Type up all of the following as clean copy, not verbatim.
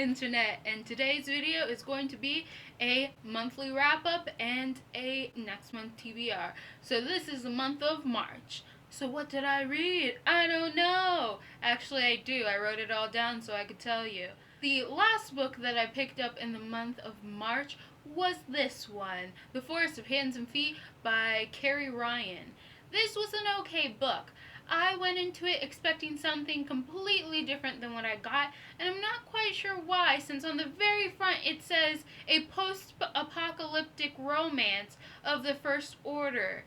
internet, and today's video is going to be a monthly wrap-up and a next month TBR. So this is the month of March. So what did I read? I don't know. Actually, I do. I wrote it all down so I could tell you. The last book that I picked up in the month of March was this one, The Forest of Hands and Feet by Carrie Ryan. This was an okay book. I went into it expecting something completely different than what I got, and I'm not quite sure why, since on the very front it says a post-apocalyptic romance of the First Order.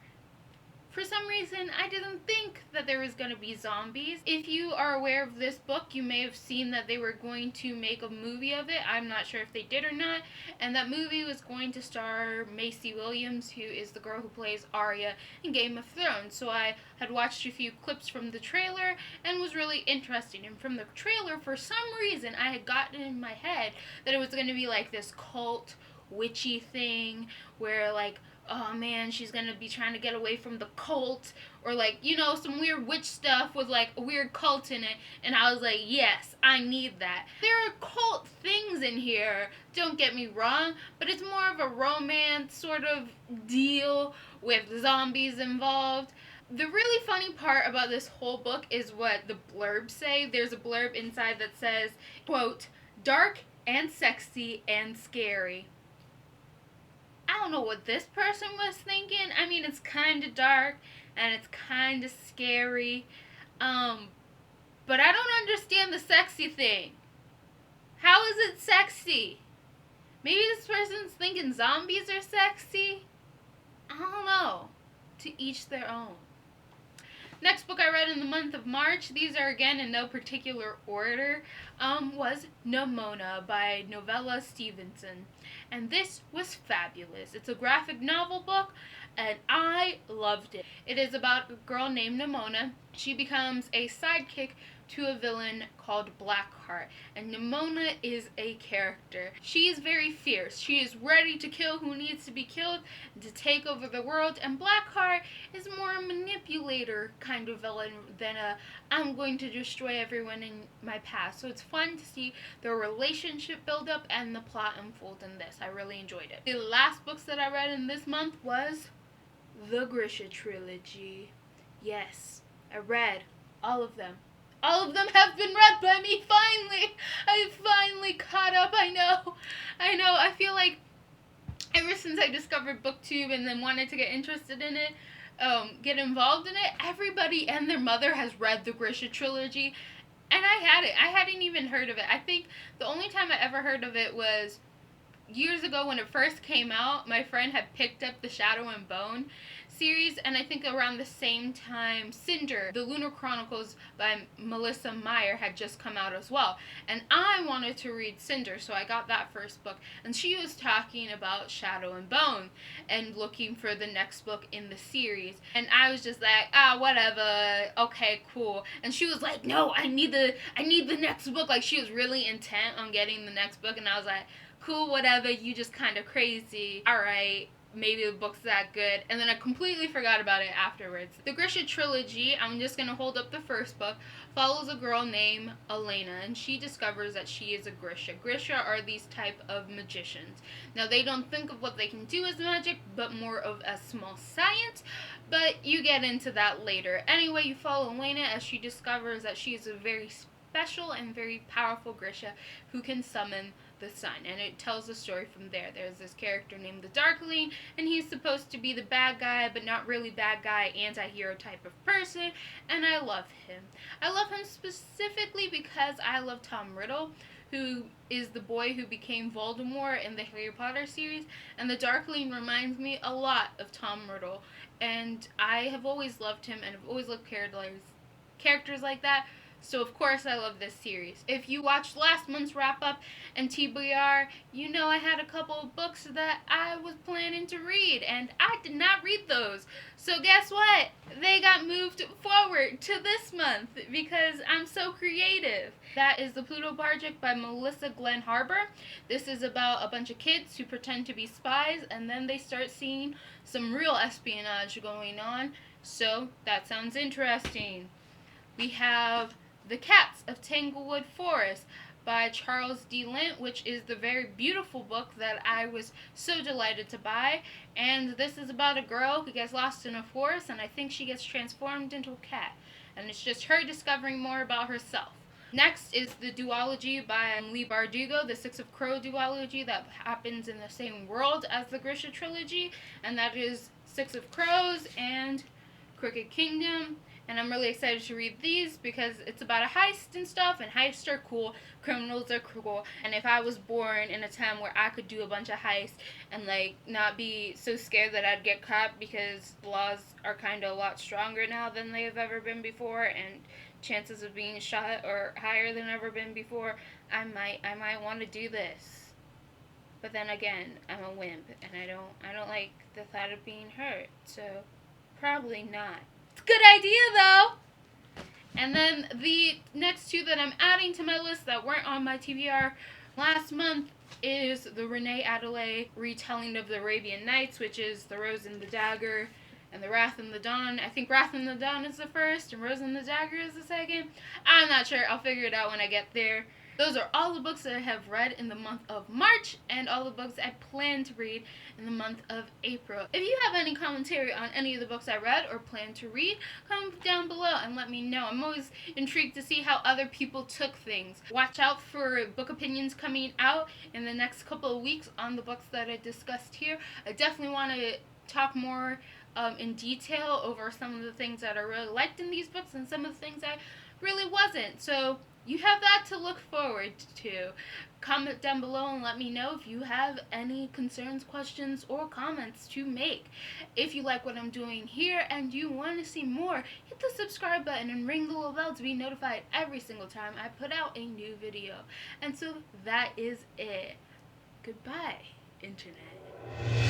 For some reason, I didn't think that there was going to be zombies. If you are aware of this book, you may have seen that they were going to make a movie of it. I'm not sure if they did or not. And that movie was going to star Maisie Williams, who is the girl who plays Arya in Game of Thrones. So I had watched a few clips from the trailer and was really interested. And from the trailer, for some reason, I had gotten in my head that it was going to be like this cult, witchy thing where, like, oh man, she's gonna be trying to get away from the cult, or like, you know, some weird witch stuff with like a weird cult in it, and I was like, yes, I need that. There are cult things in here, don't get me wrong, but it's more of a romance sort of deal with zombies involved. The really funny part about this whole book is what the blurbs say. There's a blurb inside that says, quote, dark and sexy and scary. I don't know what this person was thinking. I mean, it's kind of dark and it's kind of scary. But I don't understand the sexy thing. How is it sexy? Maybe this person's thinking zombies are sexy? I don't know. To each their own. Next book I read in the month of March, these are again in no particular order, was Nimona by Novella Stevenson. And this was fabulous. It's a graphic novel book, and I loved it. It is about a girl named Nimona. She becomes a sidekick to a villain called Blackheart, and Nimona is a character. She is very fierce. She is ready to kill who needs to be killed, to take over the world, and Blackheart is more a manipulator kind of villain than a I'm going to destroy everyone in my path. So it's fun to see their relationship build up and the plot unfold in this. I really enjoyed it. The last books that I read in this month was the Grisha trilogy. Yes, I read all of them. All of them have been read by me, finally! I finally caught up, I know. I feel like ever since I discovered BookTube and then wanted to get interested in it, get involved in it, everybody and their mother has read the Grisha trilogy, and I hadn't even heard of it. I think the only time I ever heard of it was years ago when it first came out. My friend had picked up the Shadow and Bone series, and I think around the same time Cinder, the Lunar Chronicles by Melissa Meyer, had just come out as well. And I wanted to read Cinder, so I got that first book. And she was talking about Shadow and Bone and looking for the next book in the series. And I was just like, whatever, okay, cool. And she was like, no, I need the next book. Like, she was really intent on getting the next book, and I was like, cool, whatever, you just kind of crazy. Alright, maybe the book's that good. And then I completely forgot about it afterwards. The Grisha trilogy, I'm just going to hold up the first book, follows a girl named Elena, and she discovers that she is a Grisha. Grisha are these type of magicians. Now, they don't think of what they can do as magic, but more of a small science, but you get into that later. Anyway, you follow Elena as she discovers that she is a very special and very powerful Grisha who can summon the sun, and it tells the story from there. There's this character named the Darkling, and he's supposed to be the bad guy, but not really bad guy, anti-hero type of person, and I love him. I love him specifically because I love Tom Riddle, who is the boy who became Voldemort in the Harry Potter series, and the Darkling reminds me a lot of Tom Riddle, and I have always loved him, and I've always loved characters like that. So of course I love this series. If you watched last month's wrap-up and TBR, you know I had a couple of books that I was planning to read, and I did not read those. So guess what? They got moved forward to this month because I'm so creative. That is The Pluto Project by Melissa Glenn Harbor. This is about a bunch of kids who pretend to be spies, and then they start seeing some real espionage going on. So that sounds interesting. We have The Cats of Tanglewood Forest by Charles D. Lint, which is the very beautiful book that I was so delighted to buy. And this is about a girl who gets lost in a forest, and I think she gets transformed into a cat. And it's just her discovering more about herself. Next is the duology by Lee Bardugo, the Six of Crow duology that happens in the same world as the Grisha trilogy, and that is Six of Crows and Crooked Kingdom. And I'm really excited to read these because it's about a heist and stuff, and heists are cool, criminals are cool, and if I was born in a time where I could do a bunch of heists and like not be so scared that I'd get caught because laws are kind of a lot stronger now than they have ever been before, and chances of being shot are higher than ever been before, I might want to do this. But then again, I'm a wimp and I don't like the thought of being hurt. So probably not. It's a good idea though. And then the next two that I'm adding to my list that weren't on my TBR last month is the Renee Adelaide retelling of the Arabian Nights, which is The Rose and the Dagger and The Wrath and the Dawn. I think Wrath and the Dawn is the first and Rose and the Dagger is the second. I'm not sure. I'll figure it out when I get there. Those are all the books that I have read in the month of March and all the books I plan to read in the month of April. If you have any commentary on any of the books I read or plan to read, comment down below and let me know. I'm always intrigued to see how other people took things. Watch out for book opinions coming out in the next couple of weeks on the books that I discussed here. I definitely want to talk more in detail over some of the things that I really liked in these books and some of the things I really wasn't. So you have that to look forward to. Comment down below and let me know if you have any concerns, questions, or comments to make. If you like what I'm doing here and you want to see more, hit the subscribe button and ring the little bell to be notified every single time I put out a new video. And so that is it. Goodbye, Internet.